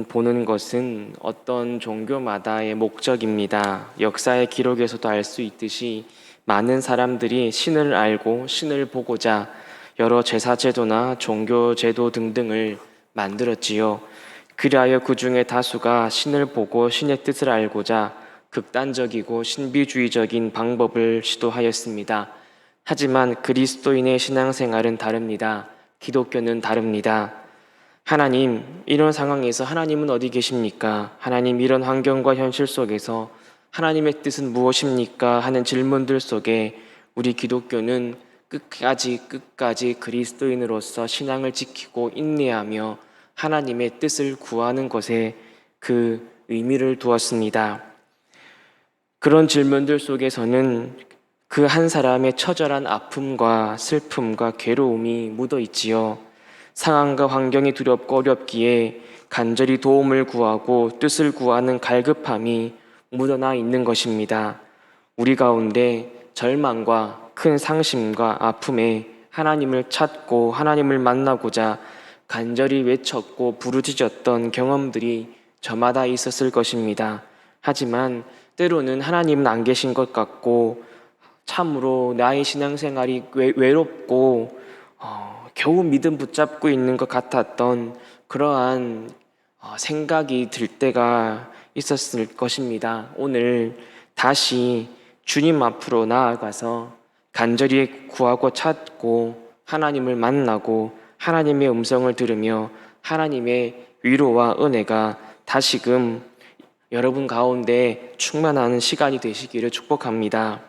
보는 것은 어떤 종교마다의 목적입니다. 역사의 기록에서도 알 수 있듯이 많은 사람들이 신을 알고 신을 보고자 여러 제사제도나 종교제도 등등을 만들었지요. 그리하여 그 중에 다수가 신을 보고 신의 뜻을 알고자 극단적이고 신비주의적인 방법을 시도하였습니다. 하지만 그리스도인의 신앙생활은 다릅니다. 기독교는 다릅니다. 하나님, 이런 상황에서 하나님은 어디 계십니까? 하나님, 이런 환경과 현실 속에서 하나님의 뜻은 무엇입니까? 하는 질문들 속에 우리 기독교는 끝까지 그리스도인으로서 신앙을 지키고 인내하며 하나님의 뜻을 구하는 것에 그 의미를 두었습니다. 그런 질문들 속에서는 그 한 사람의 처절한 아픔과 슬픔과 괴로움이 묻어 있지요. 상황과 환경이 두렵고 어렵기에 간절히 도움을 구하고 뜻을 구하는 갈급함이 묻어나 있는 것입니다. 우리 가운데 절망과 큰 상심과 아픔에 하나님을 찾고 하나님을 만나고자 간절히 외쳤고 부르짖었던 경험들이 저마다 있었을 것입니다. 하지만 때로는 하나님은 안 계신 것 같고 참으로 나의 신앙생활이 외롭고 겨우 믿음 붙잡고 있는 것 같았던 그러한 생각이 들 때가 있었을 것입니다. 오늘 다시 주님 앞으로 나아가서 간절히 구하고 찾고 하나님을 만나고 하나님의 음성을 들으며 하나님의 위로와 은혜가 다시금 여러분 가운데 충만하는 시간이 되시기를 축복합니다.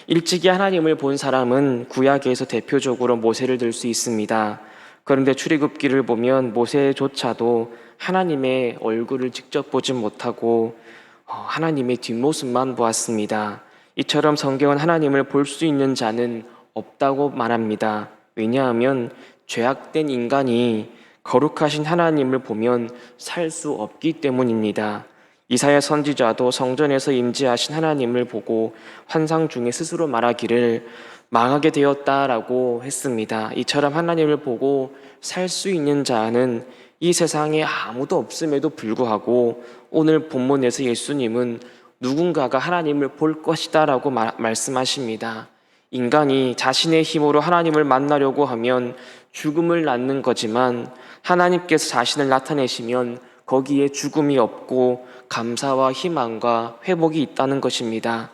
일찍이 하나님을 본 사람은 구약에서 대표적으로 모세를 들 수 있습니다. 그런데 출애굽기를 보면 모세조차도 하나님의 얼굴을 직접 보지 못하고 하나님의 뒷모습만 보았습니다. 이처럼 성경은 하나님을 볼 수 있는 자는 없다고 말합니다. 왜냐하면 죄악된 인간이 거룩하신 하나님을 보면 살 수 없기 때문입니다. 이사야 선지자도 성전에서 임재하신 하나님을 보고 환상 중에 스스로 말하기를 망하게 되었다라고 했습니다. 이처럼 하나님을 보고 살 수 있는 자는 이 세상에 아무도 없음에도 불구하고 오늘 본문에서 예수님은 누군가가 하나님을 볼 것이다 라고 말씀하십니다. 인간이 자신의 힘으로 하나님을 만나려고 하면 죽음을 낳는 거지만 하나님께서 자신을 나타내시면 거기에 죽음이 없고 감사와 희망과 회복이 있다는 것입니다.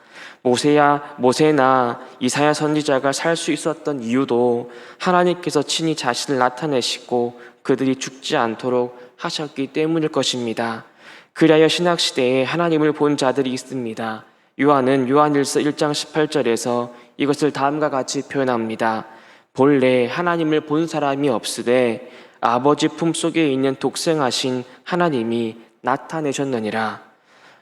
모세나 이사야 선지자가 살 수 있었던 이유도 하나님께서 친히 자신을 나타내시고 그들이 죽지 않도록 하셨기 때문일 것입니다. 그리하여 신학시대에 하나님을 본 자들이 있습니다. 요한은 요한일서 1장 18절에서 이것을 다음과 같이 표현합니다. 본래 하나님을 본 사람이 없으되 아버지 품속에 있는 독생하신 하나님이 나타내셨느니라.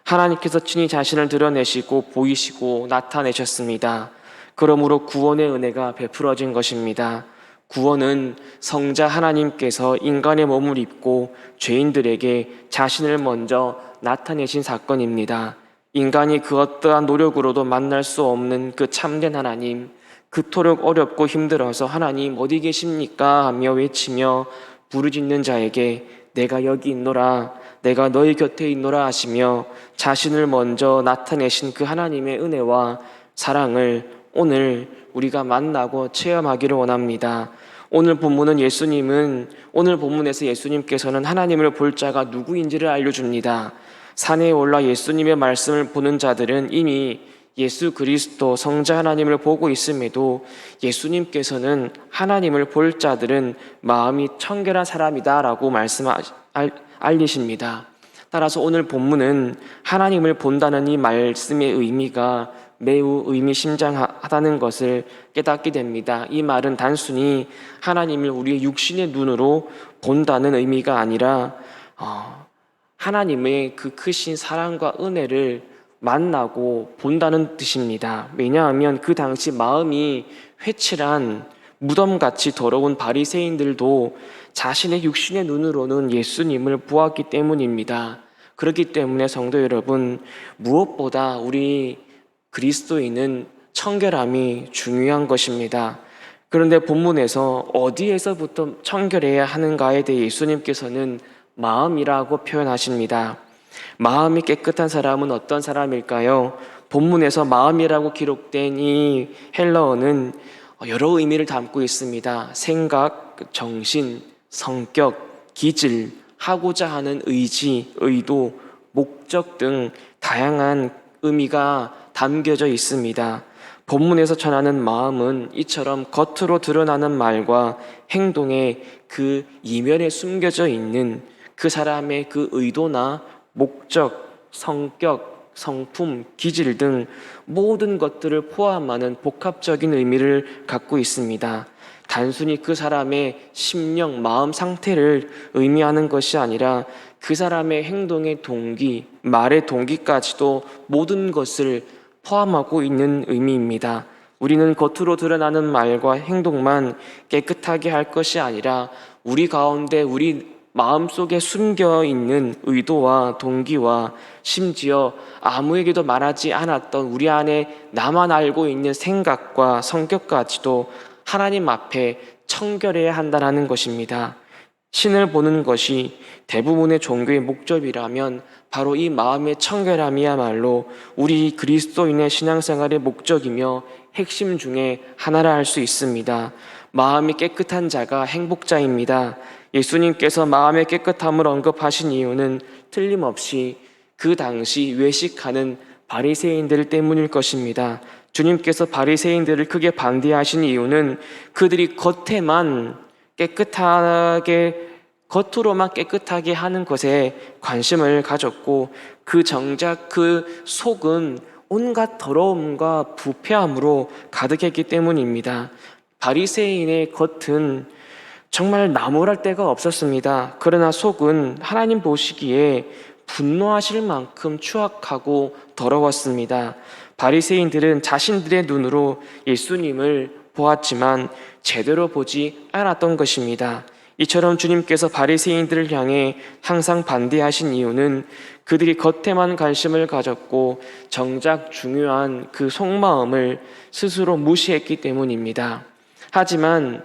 하나님께서 친히 자신을 드러내시고 보이시고 나타내셨습니다. 그러므로 구원의 은혜가 베풀어진 것입니다. 구원은 성자 하나님께서 인간의 몸을 입고 죄인들에게 자신을 먼저 나타내신 사건입니다. 인간이 그 어떠한 노력으로도 만날 수 없는 그 참된 하나님, 그토록 어렵고 힘들어서 하나님 어디 계십니까? 하며 외치며 부르짖는 자에게 내가 여기 있노라, 내가 너희 곁에 있노라 하시며 자신을 먼저 나타내신 그 하나님의 은혜와 사랑을 오늘 우리가 만나고 체험하기를 원합니다. 오늘 본문에서 예수님께서는 하나님을 볼 자가 누구인지를 알려줍니다. 산에 올라 예수님의 말씀을 보는 자들은 이미 예수 그리스도 성자 하나님을 보고 있음에도 예수님께서는 하나님을 볼 자들은 마음이 청결한 사람이다 라고 알리십니다. 따라서 오늘 본문은 하나님을 본다는 이 말씀의 의미가 매우 의미심장하다는 것을 깨닫게 됩니다. 이 말은 단순히 하나님을 우리의 육신의 눈으로 본다는 의미가 아니라 하나님의 그 크신 사랑과 은혜를 만나고 본다는 뜻입니다. 왜냐하면 그 당시 마음이 회칠한 무덤같이 더러운 바리새인들도 자신의 육신의 눈으로는 예수님을 보았기 때문입니다. 그렇기 때문에 성도 여러분, 무엇보다 우리 그리스도인은 청결함이 중요한 것입니다. 그런데 본문에서 어디에서부터 청결해야 하는가에 대해 예수님께서는 마음이라고 표현하십니다. 마음이 깨끗한 사람은 어떤 사람일까요? 본문에서 마음이라고 기록된 이 헬라어는 여러 의미를 담고 있습니다. 생각, 정신, 성격, 기질, 하고자 하는 의지, 의도, 목적 등 다양한 의미가 담겨져 있습니다. 본문에서 전하는 마음은 이처럼 겉으로 드러나는 말과 행동의 그 이면에 숨겨져 있는 그 사람의 그 의도나 목적, 성격, 성품, 기질 등 모든 것들을 포함하는 복합적인 의미를 갖고 있습니다. 단순히 그 사람의 심령, 마음 상태를 의미하는 것이 아니라 그 사람의 행동의 동기, 말의 동기까지도 모든 것을 포함하고 있는 의미입니다. 우리는 겉으로 드러나는 말과 행동만 깨끗하게 할 것이 아니라 우리 가운데 우리 마음속에 숨겨 있는 의도와 동기와 심지어 아무에게도 말하지 않았던 우리 안에 나만 알고 있는 생각과 성격까지도 하나님 앞에 청결해야 한다는 것입니다. 신을 보는 것이 대부분의 종교의 목적이라면 바로 이 마음의 청결함이야말로 우리 그리스도인의 신앙생활의 목적이며 핵심 중에 하나라 할 수 있습니다. 마음이 깨끗한 자가 행복자입니다. 예수님께서 마음의 깨끗함을 언급하신 이유는 틀림없이 그 당시 외식하는 바리새인들 때문일 것입니다. 주님께서 바리새인들을 크게 반대하신 이유는 그들이 겉으로만 깨끗하게 하는 것에 관심을 가졌고 그 정작 그 속은 온갖 더러움과 부패함으로 가득했기 때문입니다. 바리새인의 겉은 정말 나무랄 데가 없었습니다. 그러나 속은 하나님 보시기에 분노하실 만큼 추악하고 더러웠습니다. 바리새인들은 자신들의 눈으로 예수님을 보았지만 제대로 보지 않았던 것입니다. 이처럼 주님께서 바리새인들을 향해 항상 반대하신 이유는 그들이 겉에만 관심을 가졌고 정작 중요한 그 속마음을 스스로 무시했기 때문입니다. 하지만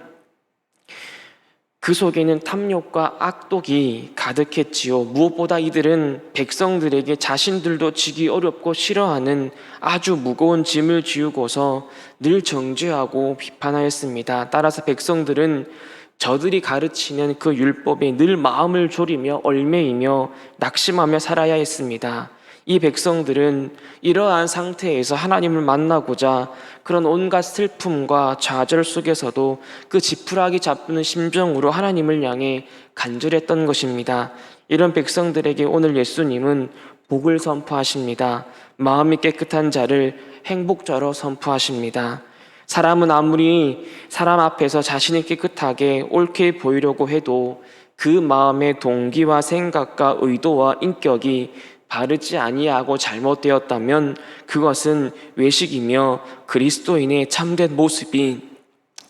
그 속에는 탐욕과 악독이 가득했지요. 무엇보다 이들은 백성들에게 자신들도 지기 어렵고 싫어하는 아주 무거운 짐을 지우고서 늘 정죄하고 비판하였습니다. 따라서 백성들은 저들이 가르치는 그 율법에 늘 마음을 졸이며 얽매이며 낙심하며 살아야 했습니다. 이 백성들은 이러한 상태에서 하나님을 만나고자 그런 온갖 슬픔과 좌절 속에서도 그 지푸라기 잡는 심정으로 하나님을 향해 간절했던 것입니다. 이런 백성들에게 오늘 예수님은 복을 선포하십니다. 마음이 깨끗한 자를 행복자로 선포하십니다. 사람은 아무리 사람 앞에서 자신이 깨끗하게 옳게 보이려고 해도 그 마음의 동기와 생각과 의도와 인격이 바르지 아니하고 잘못되었다면 그것은 외식이며 그리스도인의 참된 모습이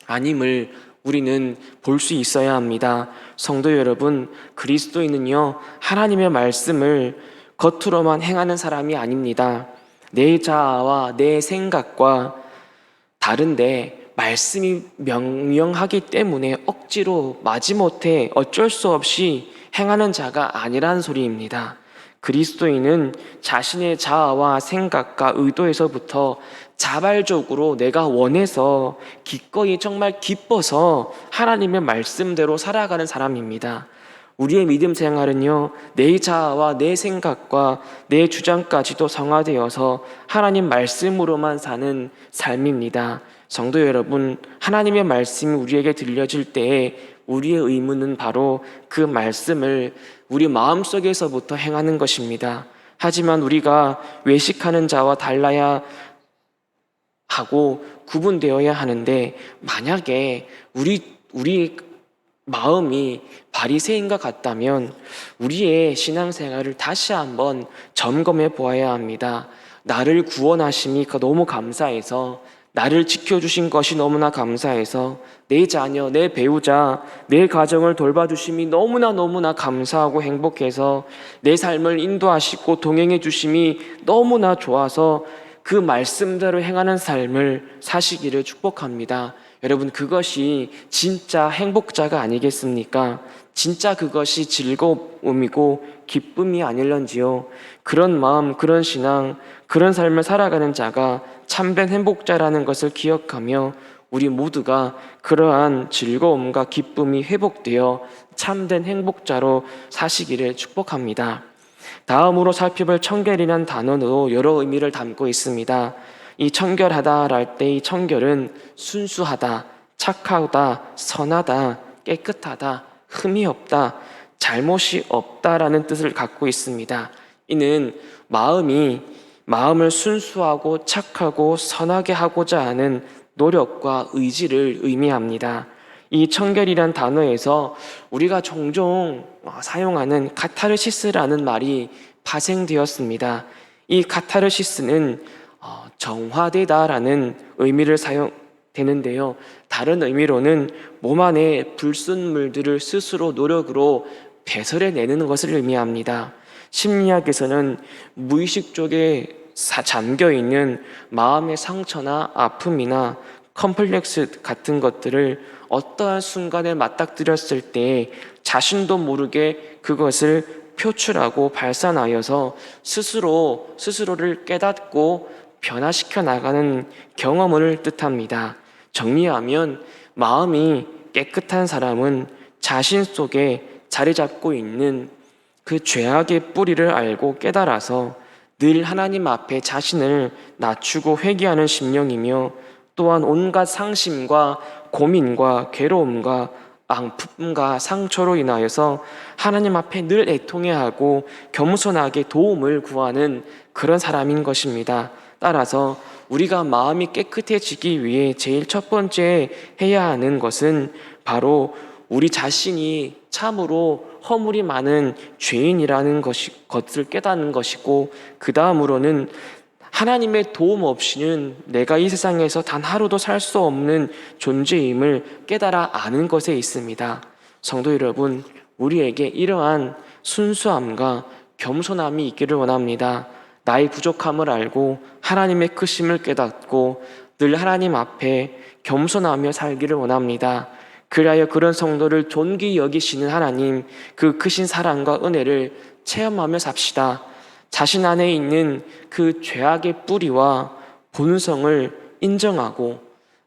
아님을 우리는 볼 수 있어야 합니다. 성도 여러분, 그리스도인은요, 하나님의 말씀을 겉으로만 행하는 사람이 아닙니다. 내 자아와 내 생각과 다른데 말씀이 명령하기 때문에 억지로 마지못해 어쩔 수 없이 행하는 자가 아니라는 소리입니다. 그리스도인은 자신의 자아와 생각과 의도에서부터 자발적으로 내가 원해서 기꺼이 정말 기뻐서 하나님의 말씀대로 살아가는 사람입니다. 우리의 믿음 생활은요, 내 자아와 내 생각과 내 주장까지도 성화되어서 하나님 말씀으로만 사는 삶입니다. 성도 여러분, 하나님의 말씀이 우리에게 들려질 때에 우리의 의무는 바로 그 말씀을 우리 마음속에서부터 행하는 것입니다. 하지만 우리가 외식하는 자와 달라야 하고 구분되어야 하는데, 만약에 우리 마음이 바리새인과 같다면 우리의 신앙생활을 다시 한번 점검해 보아야 합니다. 나를 구원하심이 너무 감사해서, 나를 지켜주신 것이 너무나 감사해서, 내 자녀, 내 배우자, 내 가정을 돌봐주심이 너무나 감사하고 행복해서 내 삶을 인도하시고 동행해 주심이 너무나 좋아서 그 말씀대로 행하는 삶을 사시기를 축복합니다. 여러분, 그것이 진짜 행복자가 아니겠습니까? 진짜 그것이 즐거움이고 기쁨이 아닐런지요. 그런 마음, 그런 신앙, 그런 삶을 살아가는 자가 참된 행복자라는 것을 기억하며 우리 모두가 그러한 즐거움과 기쁨이 회복되어 참된 행복자로 사시기를 축복합니다. 다음으로 살펴볼 청결이란 단어도 여러 의미를 담고 있습니다. 이 청결하다랄 때 이 청결은 순수하다, 착하다, 선하다, 깨끗하다, 흠이 없다, 잘못이 없다라는 뜻을 갖고 있습니다. 이는 마음을 순수하고 착하고 선하게 하고자 하는 노력과 의지를 의미합니다. 이 청결이란 단어에서 우리가 종종 사용하는 카타르시스라는 말이 파생되었습니다. 이 카타르시스는 정화되다라는 의미를 사용되는데요. 다른 의미로는 몸 안에 불순물들을 스스로 노력으로 배설해내는 것을 의미합니다. 심리학에서는 무의식 쪽에 잠겨있는 마음의 상처나 아픔이나 컴플렉스 같은 것들을 어떠한 순간에 맞닥뜨렸을 때 자신도 모르게 그것을 표출하고 발산하여서 스스로를 깨닫고 변화시켜 나가는 경험을 뜻합니다. 정리하면 마음이 깨끗한 사람은 자신 속에 자리 잡고 있는 그 죄악의 뿌리를 알고 깨달아서 늘 하나님 앞에 자신을 낮추고 회개하는 심령이며 또한 온갖 상심과 고민과 괴로움과 아픔과 상처로 인하여서 하나님 앞에 늘 애통해하고 겸손하게 도움을 구하는 그런 사람인 것입니다. 따라서 우리가 마음이 깨끗해지기 위해 제일 첫 번째 해야 하는 것은 바로 우리 자신이 참으로 허물이 많은 죄인이라는 것을 깨닫는 것이고, 그 다음으로는 하나님의 도움 없이는 내가 이 세상에서 단 하루도 살 수 없는 존재임을 깨달아 아는 것에 있습니다. 성도 여러분, 우리에게 이러한 순수함과 겸손함이 있기를 원합니다. 나의 부족함을 알고 하나님의 크심을 깨닫고 늘 하나님 앞에 겸손하며 살기를 원합니다. 그리하여 그런 성도를 존귀 여기시는 하나님, 그 크신 사랑과 은혜를 체험하며 삽시다. 자신 안에 있는 그 죄악의 뿌리와 본성을 인정하고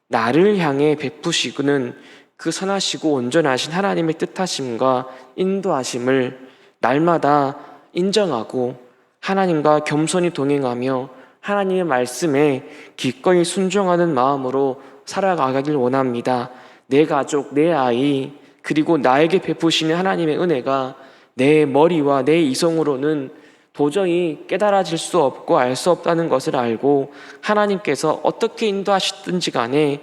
나를 향해 베푸시고는 그 선하시고 온전하신 하나님의 뜻하심과 인도하심을 날마다 인정하고 하나님과 겸손히 동행하며 하나님의 말씀에 기꺼이 순종하는 마음으로 살아가길 원합니다. 내 가족, 내 아이, 그리고 나에게 베푸시는 하나님의 은혜가 내 머리와 내 이성으로는 도저히 깨달아질 수 없고 알 수 없다는 것을 알고 하나님께서 어떻게 인도하시든지 간에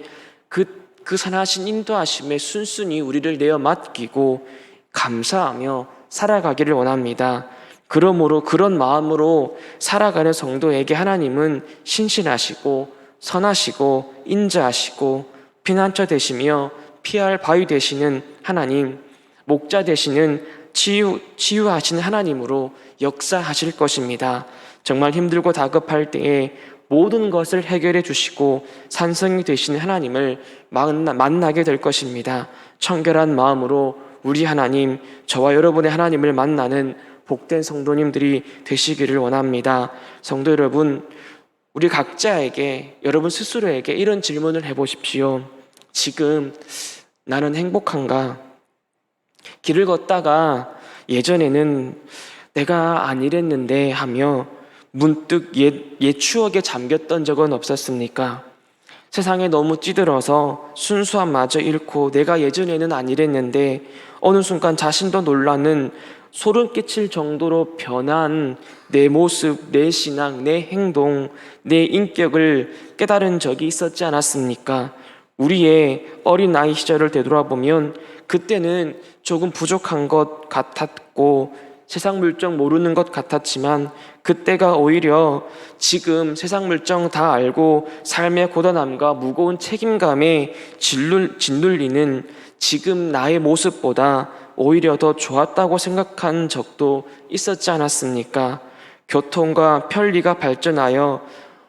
그 선하신 인도하심에 순순히 우리를 내어 맡기고 감사하며 살아가기를 원합니다. 그러므로 그런 마음으로 살아가는 성도에게 하나님은 신실하시고 선하시고 인자하시고 피난처 되시며 피할 바위 되시는 하나님, 목자 되시는 치유하시는 하나님으로 역사하실 것입니다. 정말 힘들고 다급할 때에 모든 것을 해결해 주시고 산성이 되시는 하나님을 만나게 될 것입니다. 청결한 마음으로 우리 하나님, 저와 여러분의 하나님을 만나는 복된 성도님들이 되시기를 원합니다. 성도 여러분, 우리 각자에게, 여러분 스스로에게 이런 질문을 해보십시오. 지금 나는 행복한가? 길을 걷다가 예전에는 내가 안 이랬는데 하며 문득 옛 추억에 잠겼던 적은 없었습니까? 세상에 너무 찌들어서 순수함마저 잃고 내가 예전에는 안 이랬는데 어느 순간 자신도 놀라는 소름 끼칠 정도로 변한 내 모습, 내 신앙, 내 행동, 내 인격을 깨달은 적이 있었지 않았습니까? 우리의 어린 나이 시절을 되돌아보면 그때는 조금 부족한 것 같았고 세상 물정 모르는 것 같았지만 그때가 오히려 지금 세상 물정 다 알고 삶의 고단함과 무거운 책임감에 짓눌리는 지금 나의 모습보다 오히려 더 좋았다고 생각한 적도 있었지 않았습니까? 교통과 편리가 발전하여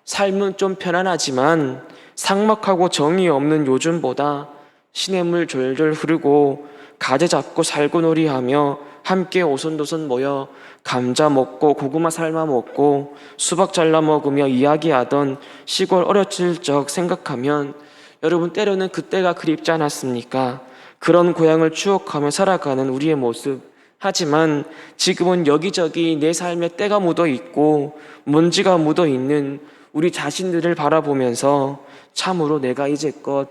삶은 좀 편안하지만 삭막하고 정이 없는 요즘보다 시냇물 졸졸 흐르고 가재 잡고 살구놀이하며 함께 오손도손 모여 감자 먹고 고구마 삶아 먹고 수박 잘라 먹으며 이야기하던 시골 어렸을 적 생각하면 여러분 때로는 그때가 그립지 않았습니까? 그런 고향을 추억하며 살아가는 우리의 모습. 하지만 지금은 여기저기 내 삶에 때가 묻어 있고 먼지가 묻어 있는 우리 자신들을 바라보면서 참으로 내가 이제껏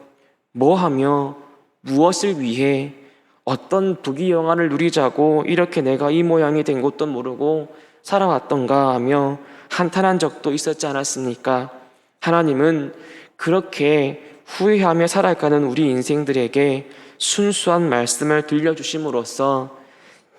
뭐 하며 무엇을 위해 어떤 부귀영화를 누리자고 이렇게 내가 이 모양이 된 것도 모르고 살아왔던가 하며 한탄한 적도 있었지 않았습니까? 하나님은 그렇게 후회하며 살아가는 우리 인생들에게 순수한 말씀을 들려주심으로써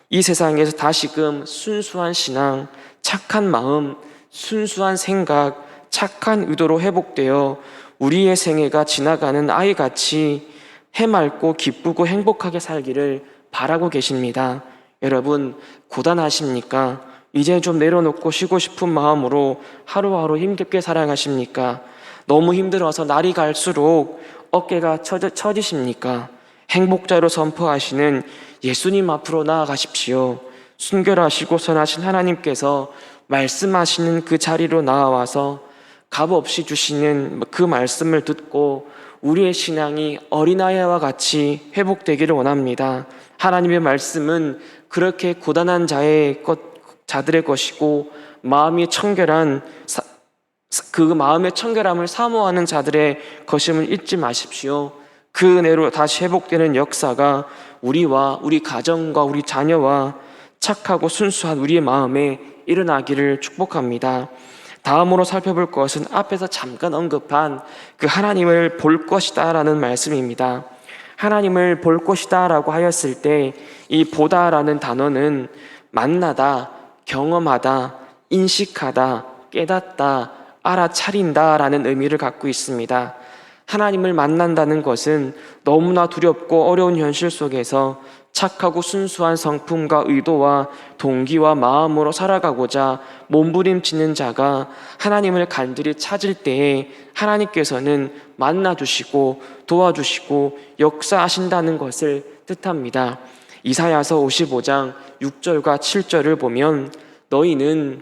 이 세상에서 다시금 순수한 신앙, 착한 마음, 순수한 생각, 착한 의도로 회복되어 우리의 생애가 지나가는 아이같이 해맑고 기쁘고 행복하게 살기를 바라고 계십니다. 여러분, 고단하십니까? 이제 좀 내려놓고 쉬고 싶은 마음으로 하루하루 힘겹게 살아가십니까? 너무 힘들어서 날이 갈수록 어깨가 처지십니까? 행복자로 선포하시는 예수님 앞으로 나아가십시오. 순결하시고 선하신 하나님께서 말씀하시는 그 자리로 나아와서 값없이 주시는 그 말씀을 듣고 우리의 신앙이 어린아이와 같이 회복되기를 원합니다. 하나님의 말씀은 그렇게 고단한 자들의 것이고 마음이 청결한 그 마음의 청결함을 사모하는 자들의 것임을 잊지 마십시오. 그 은혜로 다시 회복되는 역사가 우리와 우리 가정과 우리 자녀와 착하고 순수한 우리의 마음에 일어나기를 축복합니다. 다음으로 살펴볼 것은 앞에서 잠깐 언급한 그 하나님을 볼 것이다 라는 말씀입니다. 하나님을 볼 것이다 라고 하였을 때 이 보다라는 단어는 만나다, 경험하다, 인식하다, 깨닫다, 알아차린다 라는 의미를 갖고 있습니다. 하나님을 만난다는 것은 너무나 두렵고 어려운 현실 속에서 착하고 순수한 성품과 의도와 동기와 마음으로 살아가고자 몸부림치는 자가 하나님을 간절히 찾을 때에 하나님께서는 만나주시고 도와주시고 역사하신다는 것을 뜻합니다. 이사야서 55장 6절과 7절을 보면 너희는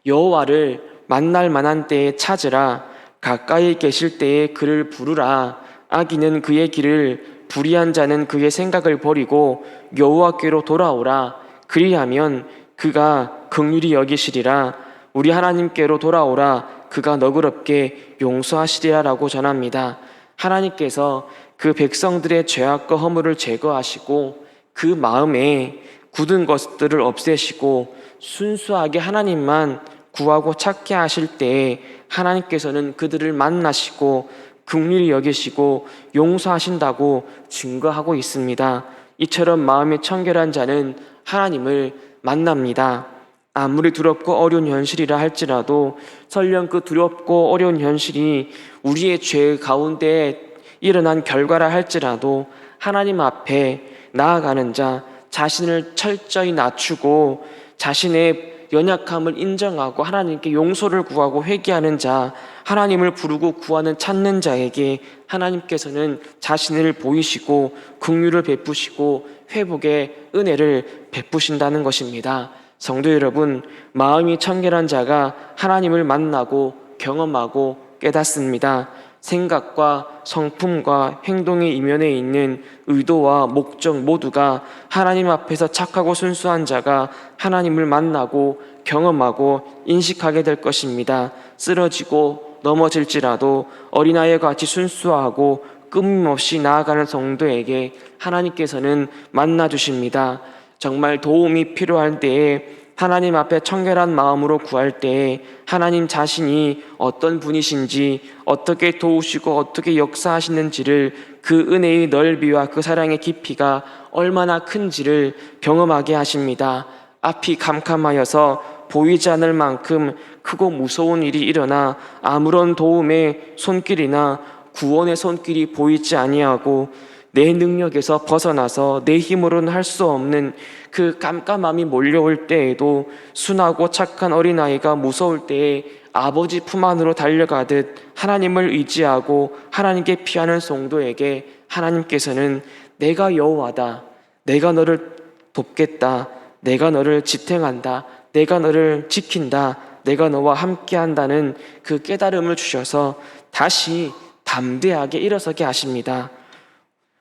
여호와를 만날 만한 때에 찾으라. 가까이 계실 때에 그를 부르라. 악인은 그의 길을, 불의한 자는 그의 생각을 버리고 여호와께로 돌아오라. 그리하면 그가 긍휼히 여기시리라. 우리 하나님께로 돌아오라. 그가 너그럽게 용서하시리라 라고 전합니다. 하나님께서 그 백성들의 죄악과 허물을 제거하시고 그 마음에 굳은 것들을 없애시고 순수하게 하나님만 구하고 찾게 하실 때에 하나님께서는 그들을 만나시고 긍휼히 여기시고 용서하신다고 증거하고 있습니다. 이처럼 마음이 청결한 자는 하나님을 만납니다. 아무리 두렵고 어려운 현실이라 할지라도 설령 그 두렵고 어려운 현실이 우리의 죄 가운데 일어난 결과라 할지라도 하나님 앞에 나아가는 자, 자신을 철저히 낮추고 자신의 연약함을 인정하고 하나님께 용서를 구하고 회개하는 자, 하나님을 부르고 구하는 찾는 자에게 하나님께서는 자신을 보이시고 긍휼을 베푸시고 회복의 은혜를 베푸신다는 것입니다. 성도 여러분, 마음이 청결한 자가 하나님을 만나고 경험하고 깨닫습니다. 생각과 성품과 행동의 이면에 있는 의도와 목적 모두가 하나님 앞에서 착하고 순수한 자가 하나님을 만나고 경험하고 인식하게 될 것입니다. 쓰러지고 넘어질지라도 어린아이와 같이 순수하고 끊임없이 나아가는 성도에게 하나님께서는 만나주십니다. 정말 도움이 필요할 때에 하나님 앞에 청결한 마음으로 구할 때에 하나님 자신이 어떤 분이신지, 어떻게 도우시고 어떻게 역사하시는지를 그 은혜의 넓이와 그 사랑의 깊이가 얼마나 큰지를 경험하게 하십니다. 앞이 캄캄하여서 보이지 않을 만큼 크고 무서운 일이 일어나 아무런 도움의 손길이나 구원의 손길이 보이지 아니하고 내 능력에서 벗어나서 내 힘으로는 할 수 없는 그 깜깜함이 몰려올 때에도 순하고 착한 어린아이가 무서울 때에 아버지 품 안으로 달려가듯 하나님을 의지하고 하나님께 피하는 성도에게 하나님께서는 내가 여호와다, 내가 너를 돕겠다, 내가 너를 지탱한다, 내가 너를 지킨다, 내가 너와 함께한다는 그 깨달음을 주셔서 다시 담대하게 일어서게 하십니다.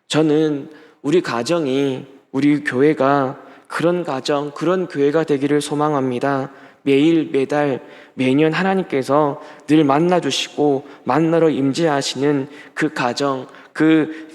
저는 우리 가정이, 우리 교회가 그런 가정, 그런 교회가 되기를 소망합니다. 매일, 매달, 매년 하나님께서 늘 만나주시고 만나러 임재하시는 그 가정, 그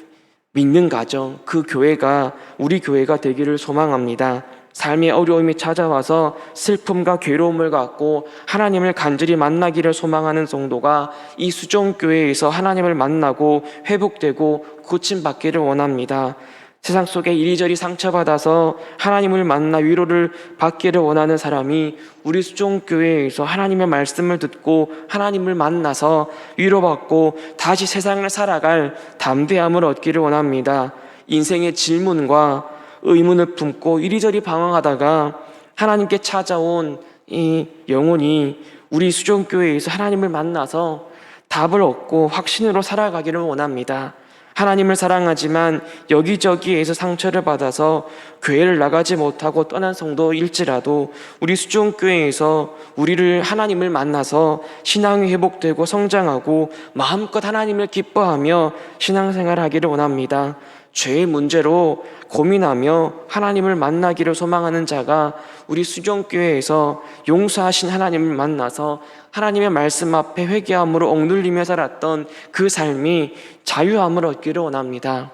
믿는 가정, 그 교회가 우리 교회가 되기를 소망합니다. 삶의 어려움이 찾아와서 슬픔과 괴로움을 갖고 하나님을 간절히 만나기를 소망하는 성도가 이 수종교회에서 하나님을 만나고 회복되고 고침받기를 원합니다. 세상 속에 이리저리 상처받아서 하나님을 만나 위로를 받기를 원하는 사람이 우리 수종교회에서 하나님의 말씀을 듣고 하나님을 만나서 위로받고 다시 세상을 살아갈 담대함을 얻기를 원합니다. 인생의 질문과 의문을 품고 이리저리 방황하다가 하나님께 찾아온 이 영혼이 우리 수종교회에서 하나님을 만나서 답을 얻고 확신으로 살아가기를 원합니다. 하나님을 사랑하지만 여기저기에서 상처를 받아서 교회를 나가지 못하고 떠난 성도일지라도 우리 수종교회에서 우리를 하나님을 만나서 신앙이 회복되고 성장하고 마음껏 하나님을 기뻐하며 신앙생활을 하기를 원합니다. 죄의 문제로 고민하며 하나님을 만나기를 소망하는 자가 우리 수종교회에서 용서하신 하나님을 만나서 하나님의 말씀 앞에 회개함으로 억눌리며 살았던 그 삶이 자유함을 얻기를 원합니다.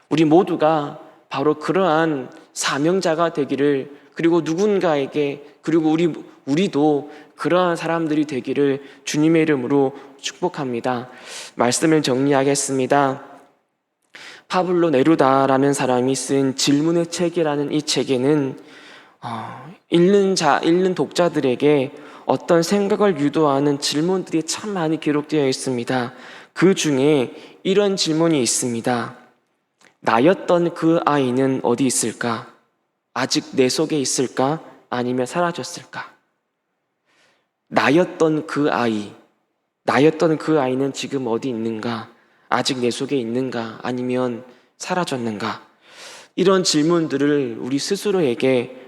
우리 모두가 바로 그러한 사명자가 되기를, 그리고 누군가에게, 그리고 우리도 그러한 사람들이 되기를 주님의 이름으로 축복합니다. 말씀을 정리하겠습니다. 파블로 네루다라는 사람이 쓴 질문의 책이라는 이 책에는 읽는 독자들에게 어떤 생각을 유도하는 질문들이 참 많이 기록되어 있습니다. 그 중에 이런 질문이 있습니다. 나였던 그 아이는 어디 있을까? 아직 내 속에 있을까? 아니면 사라졌을까? 나였던 그 아이는 지금 어디 있는가? 아직 내 속에 있는가? 아니면 사라졌는가? 이런 질문들을 우리 스스로에게,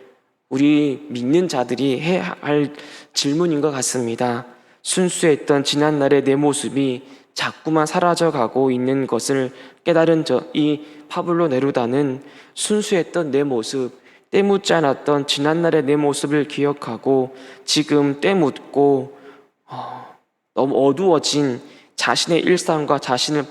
우리 믿는 자들이 해야 할 질문인 것 같습니다. 순수했던 지난날의 내 모습이 자꾸만 사라져가고 있는 것을 깨달은 이 파블로 네루다는 순수했던 내 모습, 때묻지 않았던 지난날의 내 모습을 기억하고 지금 때묻고 너무 어두워진 자신의 일상과 자신을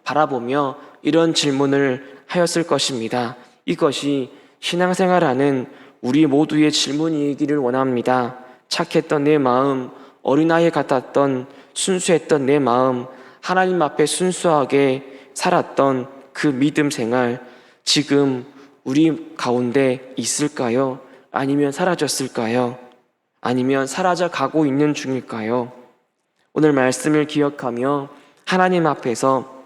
바라보며 이런 질문을 하였을 것입니다. 이것이 신앙생활하는 우리 모두의 질문이기를 원합니다. 착했던 내 마음, 어린아이 같았던 순수했던 내 마음, 하나님 앞에 순수하게 살았던 그 믿음 생활, 지금 우리 가운데 있을까요? 아니면 사라졌을까요? 아니면 사라져 가고 있는 중일까요? 오늘 말씀을 기억하며 하나님 앞에서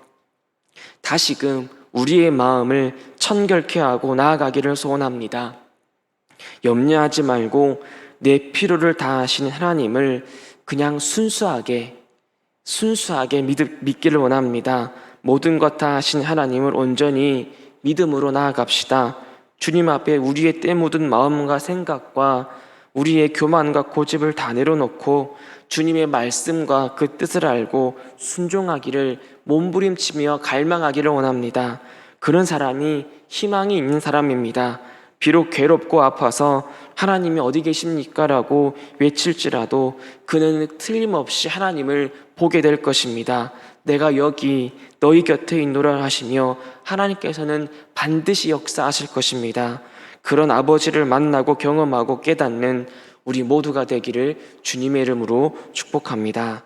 다시금 우리의 마음을 청결케 하고 나아가기를 소원합니다. 염려하지 말고 내 필요를 다하시는 하나님을 그냥 순수하게 믿기를 원합니다. 모든 것 다 하신 하나님을 온전히 믿음으로 나아갑시다. 주님 앞에 우리의 때 묻은 마음과 생각과 우리의 교만과 고집을 다 내려놓고 주님의 말씀과 그 뜻을 알고 순종하기를 몸부림치며 갈망하기를 원합니다. 그런 사람이 희망이 있는 사람입니다. 비록 괴롭고 아파서 하나님이 어디 계십니까? 라고 외칠지라도 그는 틀림없이 하나님을 보게 될 것입니다. 내가 여기 너희 곁에 있노라 하시며 하나님께서는 반드시 역사하실 것입니다. 그런 아버지를 만나고 경험하고 깨닫는 우리 모두가 되기를 주님의 이름으로 축복합니다.